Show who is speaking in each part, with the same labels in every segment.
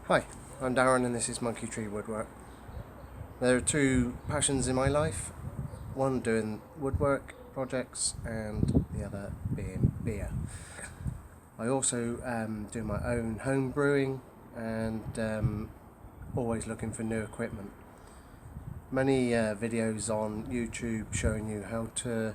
Speaker 1: Hi, I'm Darren and this is Monkey Tree Woodwork. There are two passions in my life, one doing woodwork projects and the other being beer. I also do my own home brewing and always looking for new equipment. Many videos on YouTube showing you how to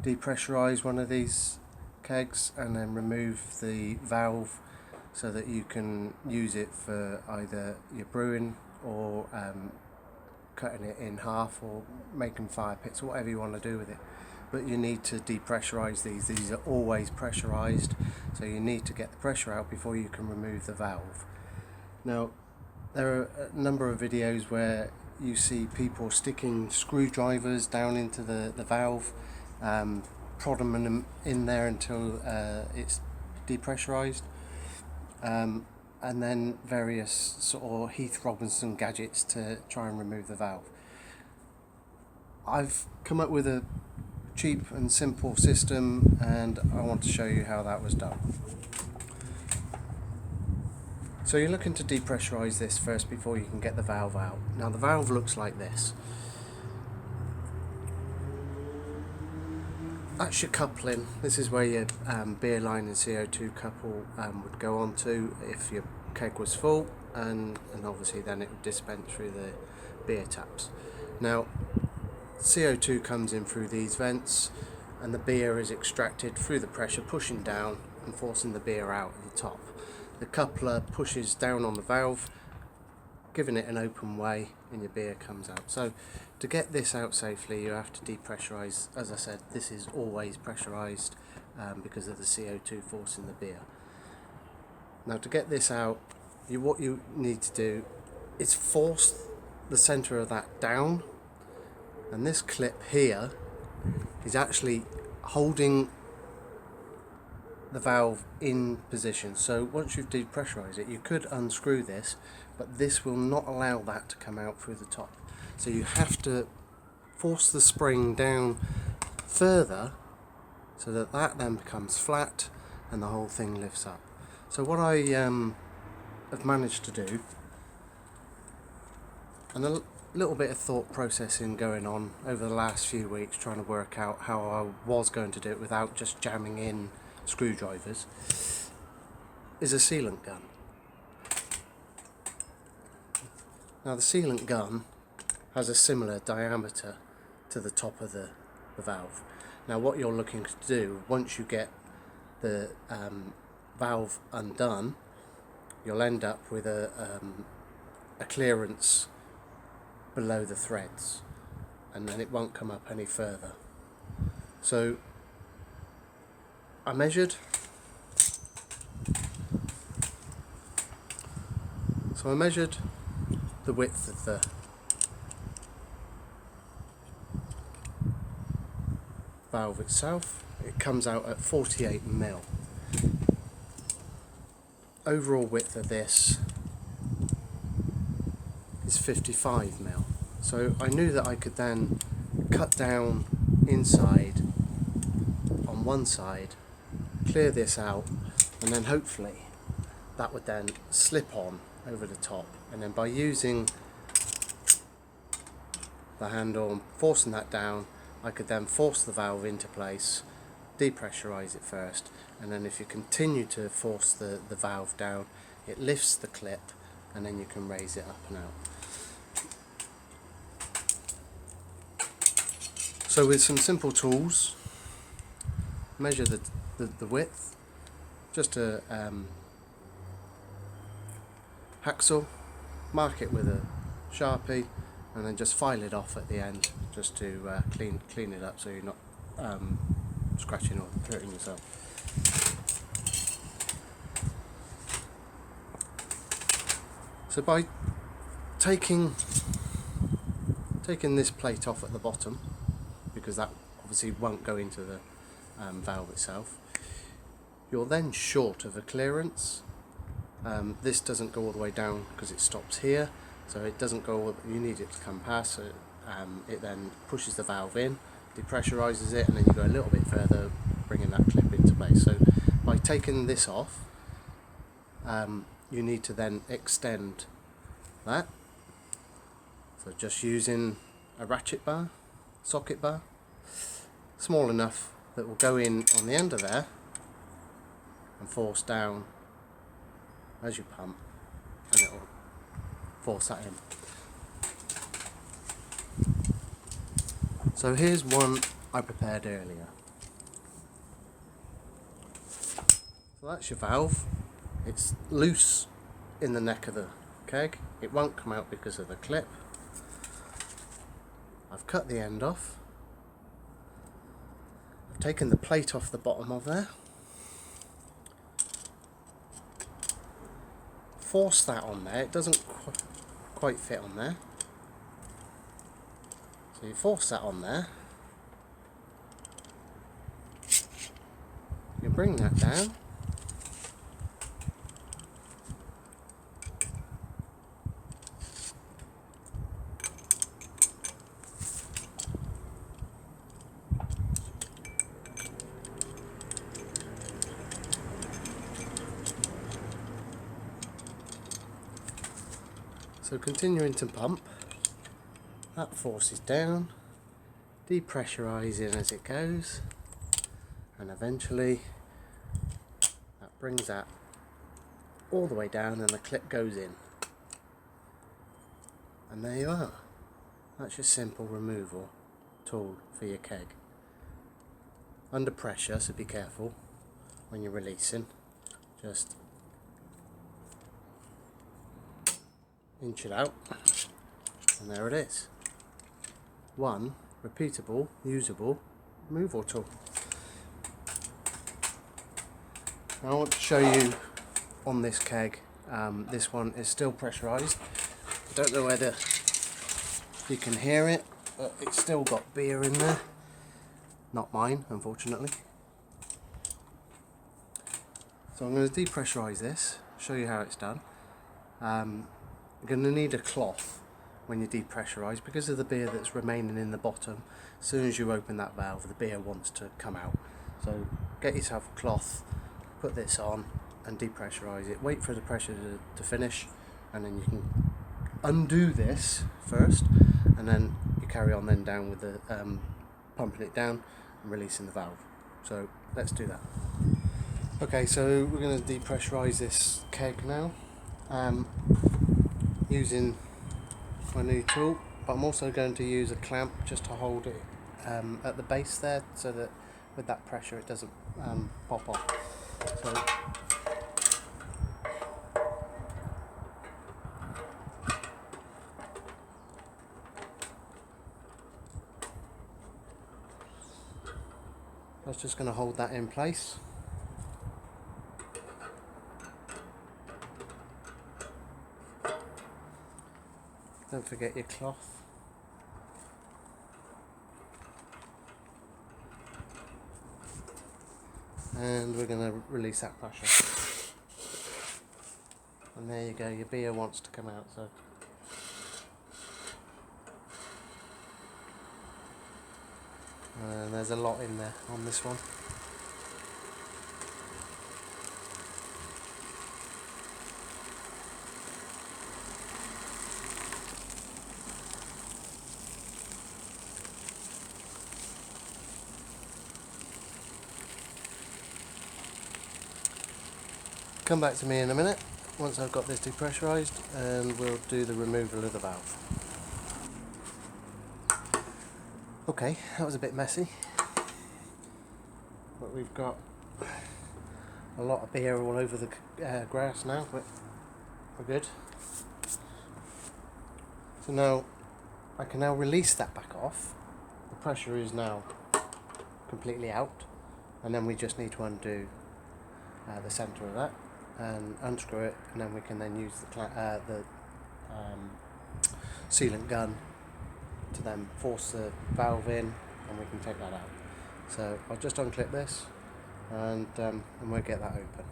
Speaker 1: depressurize one of these kegs and then remove the valve so that you can use it for either your brewing or cutting it in half or making fire pits or whatever you want to do with it. But you need to depressurize these. These are always pressurized, so you need to get the pressure out before you can remove the valve. Now, there are a number of videos where you see people sticking screwdrivers down into the valve, prodding them in there until it's depressurized. And then various sort of Heath Robinson gadgets to try and remove the valve. I've come up with a cheap and simple system and I want to show you how that was done. So you're looking to depressurize this first before you can get the valve out. Now the valve looks like this. That's your coupling. This is where your beer line and CO2 couple would go onto if your keg was full, and obviously then it would dispense through the beer taps. Now CO2 comes in through these vents and the beer is extracted through the pressure, pushing down and forcing the beer out at the top. The coupler pushes down on the valve, giving it an open way, and your beer comes out. So to get this out safely you have to depressurize. As I said, this is always pressurized because of the CO2 forcing the beer. Now to get this out, what you need to do is force the center of that down, and this clip here is actually holding the valve in position. So once you've depressurized it, you could unscrew this, but this will not allow that to come out through the top. So you have to force the spring down further so that that then becomes flat and the whole thing lifts up. So what I have managed to do, and a little bit of thought processing going on over the last few weeks, trying to work out how I was going to do it without just jamming in screwdrivers, is a sealant gun. Now the sealant gun has a similar diameter to the top of the valve. Now what you're looking to do, once you get the valve undone, you'll end up with a clearance below the threads, and then it won't come up any further. So I measured. So I measured the width of the valve itself. It comes out at 48mm. Overall width of this is 55mm. So I knew that I could then cut down inside on one side, clear this out, and then hopefully that would then slip on over the top, and then by using the handle and forcing that down, I could then force the valve into place, depressurize it first, and then if you continue to force the valve down, it lifts the clip and then you can raise it up and out. So with some simple tools, measure the width, just a hacksaw, mark it with a Sharpie, and then just file it off at the end just to clean it up so you're not scratching or hurting yourself. So by taking this plate off at the bottom, because that obviously won't go into the valve itself, you're then short of a clearance. This doesn't go all the way down because it stops here, so it doesn't go, you need it to come past, so it then pushes the valve in, depressurizes it, and then you go a little bit further, bringing that clip into place. So by taking this off, you need to then extend that. So just using a ratchet bar, socket bar, small enough that will go in on the end of there and force down as you pump, and it will force that in. So here's one I prepared earlier. So that's your valve. It's loose in the neck of the keg. It won't come out because of the clip. I've cut the end off. I've taken the plate off the bottom of there. Force that on there. It doesn't quite fit on there. So you force that on there. You bring that down. So continuing to pump, that forces down, depressurising as it goes, and eventually that brings that all the way down and the clip goes in. And there you are. That's your simple removal tool for your keg. Under pressure, so be careful when you're releasing. Just inch it out, and there it is. One repeatable, usable removal tool. Now I want to show you on this keg, this one is still pressurised. I don't know whether you can hear it, but it's still got beer in there. Not mine, unfortunately. So I'm going to depressurise this, show you how it's done. You're going to need a cloth when you depressurise because of the beer that's remaining in the bottom. As soon as you open that valve, the beer wants to come out. So get yourself a cloth, put this on and depressurise it. Wait for the pressure to finish, and then you can undo this first, and then you carry on then down with the pumping it down and releasing the valve. So let's do that. Okay, so we're going to depressurise this keg now. Using my new tool, but I'm also going to use a clamp just to hold it at the base there, so that with that pressure it doesn't pop off. So I was just going to hold that in place. Don't forget your cloth. And we're going to release that pressure. And there you go, your beer wants to come out. So and there's a lot in there on this one. Come back to me in a minute once I've got this depressurised, and we'll do the removal of the valve. Okay, that was a bit messy, but we've got a lot of beer all over the grass now, but we're good. So now I can now release that back off. The pressure is now completely out, and then we just need to undo the centre of that and unscrew it, and then we can then use the sealant gun to then force the valve in, and we can take that out. So I'll just unclip this and we'll get that open.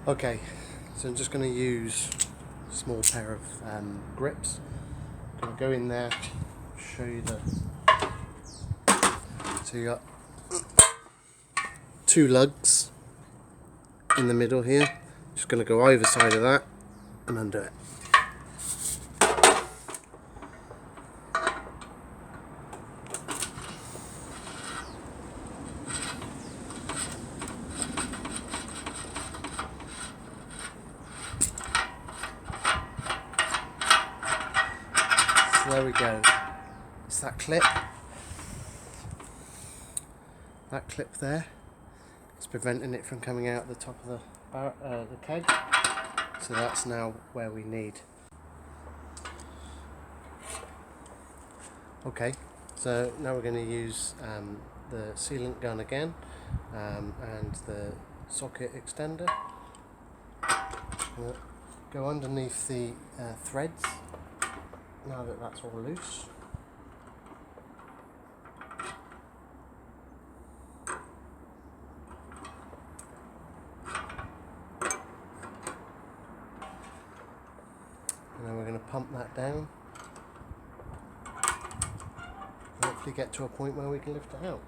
Speaker 1: Okay, so I'm just going to use small pair of grips. I'm going to go in there, show you the. So you got 2 lugs in the middle here. Just going to go over side of that and undo it. So there we go. It's that clip. That clip there. It's preventing it from coming out the top of the keg. So that's now where we need. Okay, so now we're going to use the sealant gun again and the socket extender. We'll go underneath the threads now that that's all loose. And then we're going to pump that down. Hopefully get to a point where we can lift it out.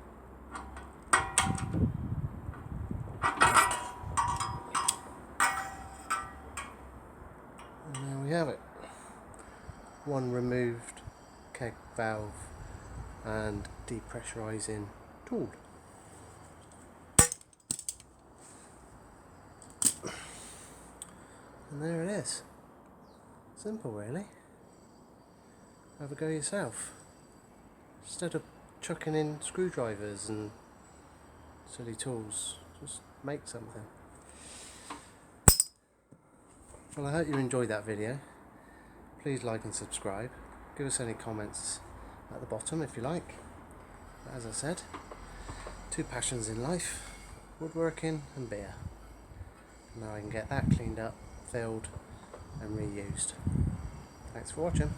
Speaker 1: And there we have it. One removed keg valve and depressurizing tool. And there it is. Simple, really. Have a go yourself. Instead of chucking in screwdrivers and silly tools, just make something. Well, I hope you enjoyed that video. Please like and subscribe. Give us any comments at the bottom if you like. But as I said, 2 passions in life: woodworking and beer. Now I can get that cleaned up, filled and reused. Thanks for watching.